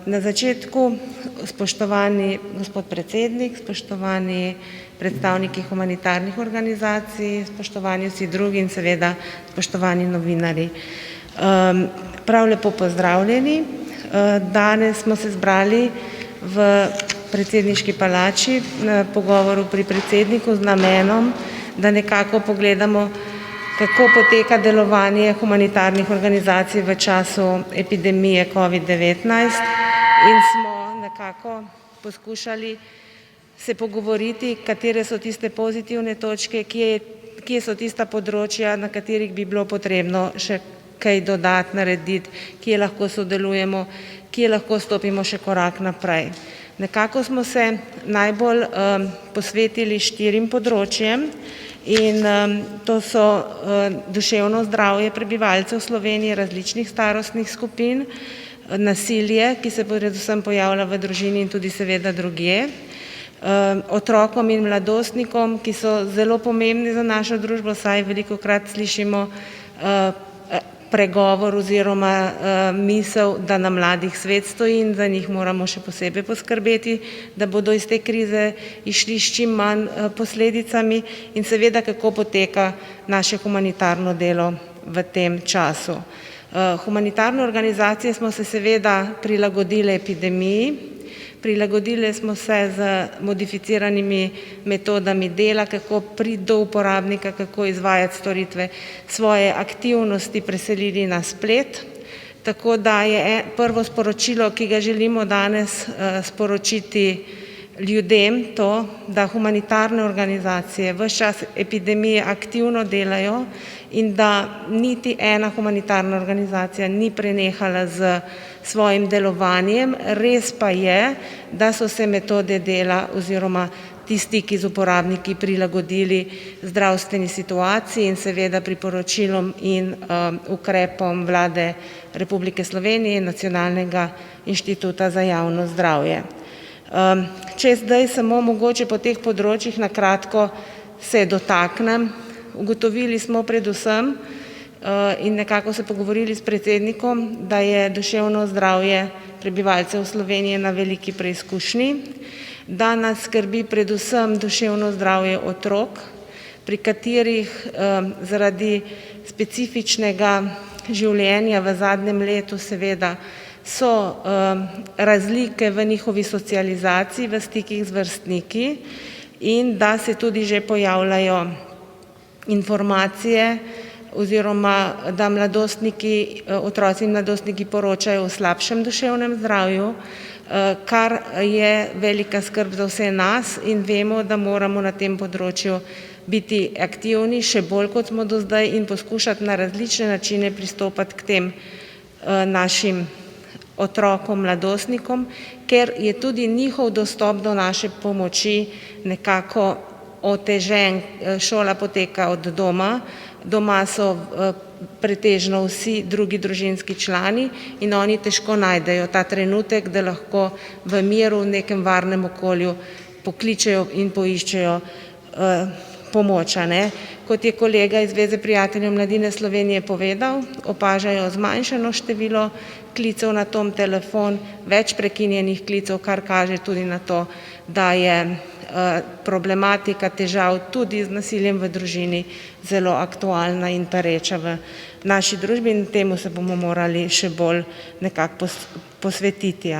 Na začetku, spoštovani gospod predsednik, spoštovani predstavniki humanitarnih organizacij, spoštovani vsi drugi in seveda spoštovani novinarji. Prav lepo pozdravljeni. Danes smo se zbrali v predsedniški palači na pogovoru pri predsedniku z namenom, da nekako pogledamo, kako poteka delovanje humanitarnih organizacij v času epidemije COVID-19 in smo nekako poskušali se pogovoriti, katere so tiste pozitivne točke, kje so tista področja, na katerih bi bilo potrebno še kaj dodati, narediti, kje lahko sodelujemo, kje lahko stopimo še korak naprej. Nekako smo se najbolj posvetili 4 področjem in to so duševno zdravje prebivalcev Slovenije, različnih starostnih skupin, nasilje, ki se predvsem pojavlja v družini in tudi seveda drugje, otrokom in mladostnikom, ki so zelo pomembni za našo družbo, saj velikokrat slišimo pregovor oziroma misel, da na mladih svet stoji in za njih moramo še posebej poskrbeti, da bodo iz te krize išli s čim manj posledicami in seveda, kako poteka naše humanitarno delo v tem času. Humanitarne organizacije smo se seveda prilagodile epidemiji, prilagodile smo se z modificiranimi metodami dela, kako priti do uporabnika, kako izvajati storitve, svoje aktivnosti preselili na splet. Tako da je prvo sporočilo, ki ga želimo danes sporočiti ljudem, to, da humanitarne organizacije ves čas epidemije aktivno delajo in da niti ena humanitarna organizacija ni prenehala z svojim delovanjem. Res pa je, da so se metode dela oziroma ti stiki z uporabniki prilagodili zdravstveni situaciji in seveda priporočilom in ukrepom Vlade Republike Slovenije in Nacionalnega inštituta za javno zdravje. Če zdaj samo mogoče po teh področjih na kratko se dotaknem, ugotovili smo predvsem in nekako se pogovorili s predsednikom, da je duševno zdravje prebivalcev Slovenije na veliki preizkušnji, da nas skrbi predvsem duševno zdravje otrok, pri katerih zaradi specifičnega življenja v zadnjem letu seveda so razlike v njihovi socializaciji, v stikih z vrstniki in da se tudi že pojavljajo informacije oziroma da otroci in mladostniki poročajo o slabšem duševnem zdravju, kar je velika skrb za vse nas in vemo, da moramo na tem področju biti aktivni, še bolj kot smo do zdaj in poskušati na različne načine pristopati k tem našim otrokom, mladostnikom, ker je tudi njihov dostop do naše pomoči nekako otežen. Šola poteka od doma, doma so pretežno vsi drugi družinski člani in oni težko najdejo ta trenutek, da lahko v miru, v nekem varnem okolju pokličejo in poiščejo pomoč. Kot je kolega iz Zveze prijateljev mladine Slovenije povedal, opažajo zmanjšano število klicev na tom telefon, več prekinjenih klicev, kar kaže tudi na to, da je problematika težav tudi z nasiljem v družini zelo aktualna in pereča v naši družbi in temu se bomo morali še bolj nekako posvetiti.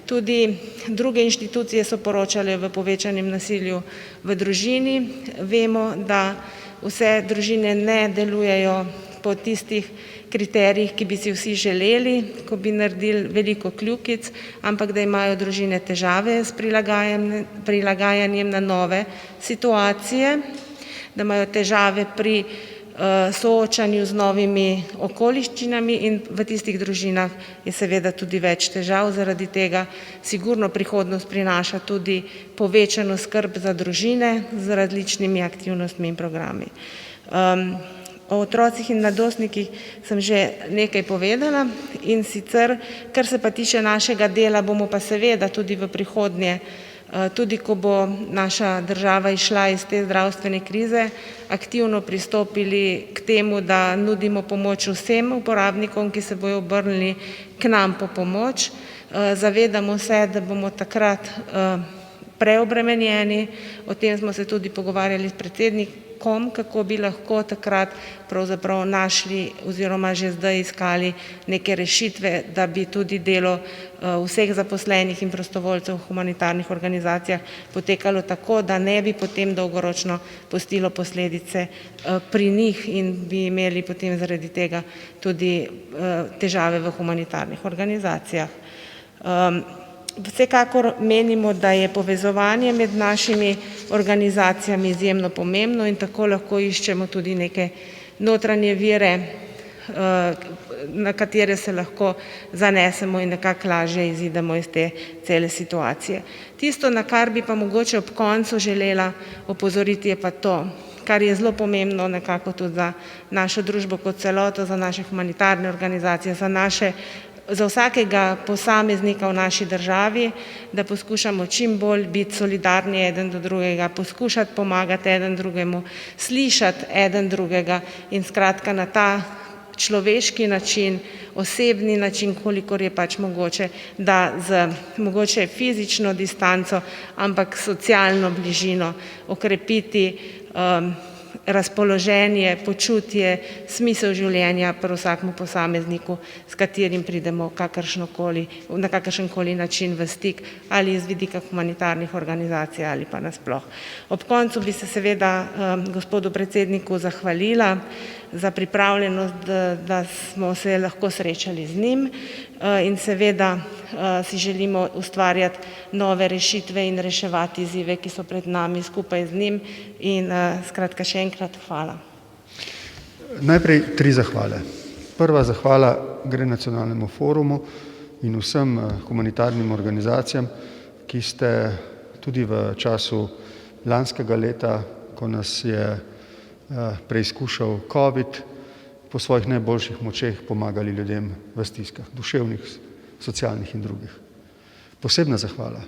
Tudi druge inštitucije so poročale v povečanem nasilju v družini. Vemo, da vse družine ne delujejo po tistih kriterijih, ki bi si vsi želeli, ko bi naredili veliko kljukic, ampak da imajo družine težave s prilagajanjem na nove situacije, da imajo težave pri soočanju z novimi okoliščinami in v tistih družinah je seveda tudi več težav. Zaradi tega sigurno prihodnost prinaša tudi povečano skrb za družine z različnimi aktivnostmi in programi. O otrocih in mladostnikih sem že nekaj povedala in sicer, kar se pa tiče našega dela, bomo pa seveda tudi v prihodnje, tudi ko bo naša država išla iz te zdravstvene krize, aktivno pristopili k temu, da nudimo pomoč vsem uporabnikom, ki se bojo obrnili k nam po pomoč. Zavedamo se, da bomo takrat preobremenjeni, o tem smo se tudi pogovarjali s predsednikom, kako bi lahko takrat pravzaprav našli oziroma že zdaj iskali neke rešitve, da bi tudi delo vseh zaposlenih in prostovoljcev v humanitarnih organizacijah potekalo tako, da ne bi potem dolgoročno pustilo posledice pri njih in bi imeli potem zaradi tega tudi težave v humanitarnih organizacijah. Vsekakor menimo, da je povezovanje med našimi organizacijami izjemno pomembno in tako lahko iščemo tudi neke notranje vire, na katere se lahko zanesemo in nekako lažje izidemo iz te cele situacije. Tisto, na kar bi pa mogoče ob koncu želela opozoriti, je pa to, kar je zelo pomembno nekako tudi za našo družbo kot celoto, za naše humanitarne organizacije, za vsakega posameznika v naši državi, da poskušamo čim bolj biti solidarni eden do drugega, poskušati pomagati eden drugemu, slišati eden drugega in skratka na ta človeški način, osebni način, kolikor je pač mogoče, da z mogoče fizično distanco, ampak socialno bližino okrepiti razpoloženje, počutje, smisel življenja pri vsakemu posamezniku, s katerim pridemo na kakršenkoli način v stik ali z vidika humanitarnih organizacij ali pa nasploh. Ob koncu bi se seveda gospodu predsedniku zahvalila za pripravljenost, da smo se lahko srečali z njim in seveda si želimo ustvarjati nove rešitve in reševati izzive, ki so pred nami skupaj z njim in skratka še enkrat hvala. Najprej 3 zahvale. Prva zahvala gre Nacionalnemu forumu in vsem humanitarnim organizacijam, ki ste tudi v času lanskega leta, ko nas je preizkušal COVID, po svojih najboljših močeh pomagali ljudem v stiskah, duševnih, socialnih in drugih. Posebna zahvala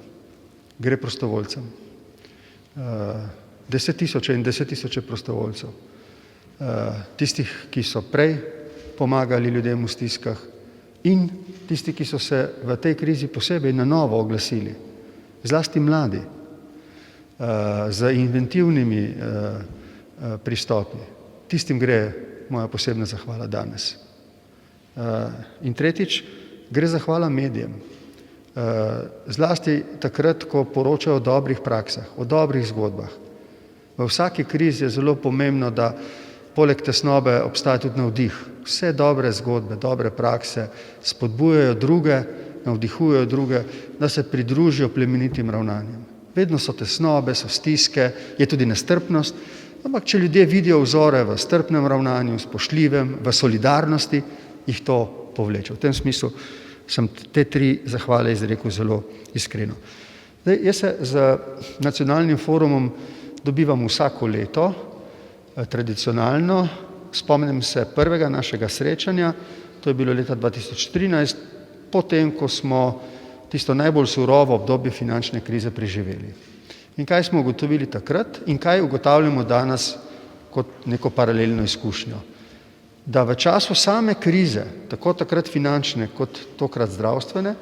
gre prostovoljcem. 10 in 10 tisoče prostovoljcev, tistih, ki so prej pomagali ljudem v stiskah in tisti, ki so se v tej krizi posebej na novo oglasili, zlasti mladi, z inventivnimi pristopi. Tistim gre moja posebna zahvala danes. In tretjič, gre zahvala medijem. Zlasti takrat, ko poročajo o dobrih praksah, o dobrih zgodbah. V vsaki krizi je zelo pomembno, da poleg tesnobe obstaja tudi navdih. Vse dobre zgodbe, dobre prakse spodbujajo druge, navdihujejo druge, da se pridružijo plemenitim ravnanjem. Vedno so tesnobe, so stiske, je tudi nestrpnost, ampak če ljudje vidijo vzore v strpnem ravnanju, spoštljivem, v solidarnosti, jih to povleče. V tem smislu sem te 3 zahvale izrekel zelo iskreno. Jaz se z Nacionalnim forumom dobivam vsako leto, tradicionalno. Spomnim se prvega našega srečanja, to je bilo leta 2013, potem, ko smo tisto najbolj surovo obdobje finančne krize preživeli. In kaj smo ugotovili takrat in kaj ugotavljamo danes kot neko paralelno izkušnjo? Da v času same krize, tako takrat finančne kot tokrat zdravstvene,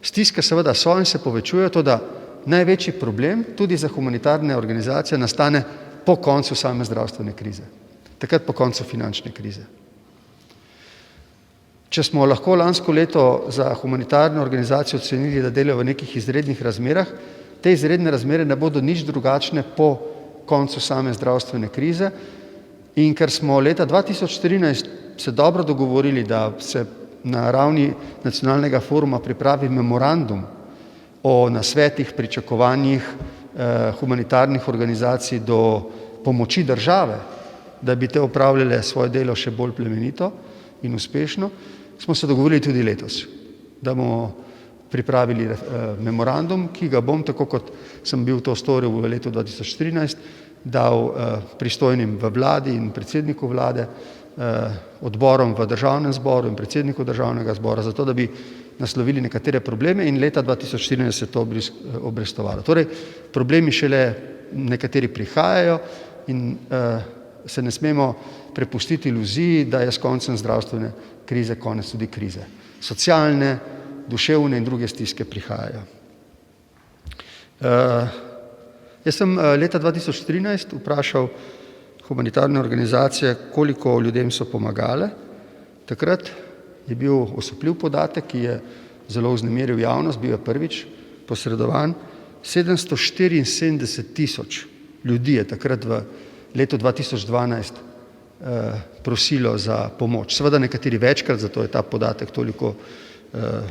stiske seveda so in se povečujejo, to da največji problem tudi za humanitarne organizacije nastane po koncu same zdravstvene krize, takrat po koncu finančne krize. Če smo lahko lansko leto za humanitarne organizacije ocenili, da delajo v nekih izrednih razmerah, te izredne razmere ne bodo nič drugačne po koncu same zdravstvene krize in ker smo leta 2014 se dobro dogovorili, da se na ravni Nacionalnega foruma pripravi memorandum o nasvetih, pričakovanjih humanitarnih organizacij do pomoči države, da bi te opravljale svoje delo še bolj plemenito in uspešno, smo se dogovorili tudi letos, da bomo pripravili memorandum, ki ga bom, tako kot sem bil to storil v letu 2013, dal pristojnim v vladi in predsedniku vlade, odborom v državnem zboru in predsedniku državnega zbora, zato da bi naslovili nekatere probleme in leta 2014 se to obrestovalo. Torej, problemi šele nekateri prihajajo in se ne smemo prepustiti iluziji, da je s koncem zdravstvene krize konec tudi krize. Socialne, duševne in druge stiske prihajajo. Jaz sem leta 2013 vprašal humanitarne organizacije, koliko ljudem so pomagale. Takrat je bil osupljiv podatek, ki je zelo vznemiril javnost, bil je prvič posredovan. 774 tisoč ljudi je takrat v letu 2012 prosilo za pomoč. Seveda nekateri večkrat, zato je ta podatek toliko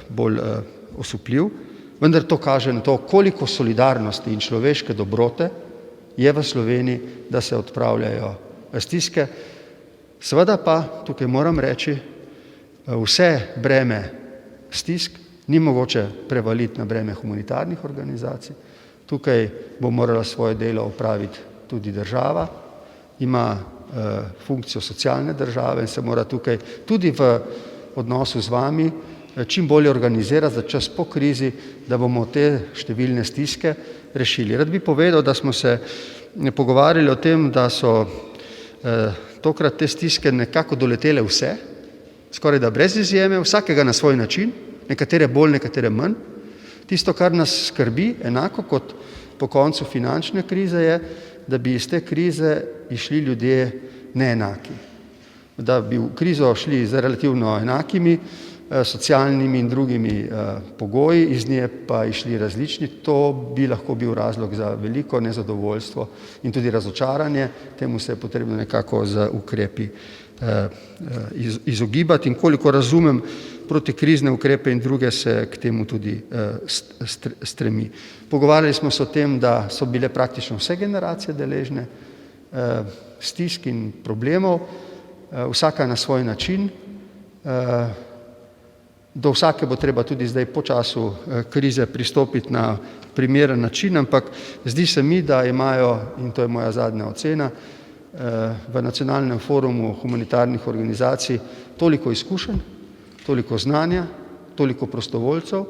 bolj osupljiv, vendar to kaže na to, koliko solidarnosti in človeške dobrote je v Sloveniji, da se odpravljajo stiske. Seveda pa, tukaj moram reči, vse breme stisk ni mogoče prevaliti na breme humanitarnih organizacij. Tukaj bo morala svoje delo opraviti tudi država, ima funkcijo socialne države in se mora tukaj tudi v odnosu z vami čim bolje organizirati za čas po krizi, da bomo te številne stiske rešili. Rad bi povedal, da smo se pogovarjali o tem, da so tokrat te stiske nekako doletele vse, skoraj da brez izjeme, vsakega na svoj način, nekatere bolj, nekatere manj. Tisto, kar nas skrbi, enako kot po koncu finančne krize, je, da bi iz te krize išli ljudje neenaki. Da bi v krizo šli z relativno enakimi socialnimi in drugimi pogoji, iz nje pa išli različni, to bi lahko bil razlog za veliko nezadovoljstvo in tudi razočaranje. Temu se je potrebno nekako z ukrepi izogibati in koliko razumem, protikrizne ukrepe in druge se k temu tudi stremi. Pogovarjali smo se o tem, da so bile praktično vse generacije deležne stisk in problemov, vsaka na svoj način. Do vsake bo treba tudi zdaj po času krize pristopiti na primeren način, ampak zdi se mi, da imajo, in to je moja zadnja ocena, v Nacionalnem forumu humanitarnih organizacij toliko izkušenj, toliko znanja, toliko prostovoljcev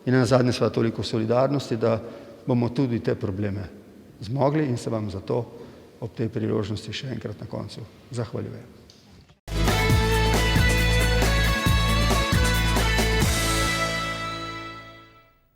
in nazadnje seveda toliko solidarnosti, da bomo tudi te probleme zmogli in se vam zato ob tej priložnosti še enkrat na koncu zahvaljujem.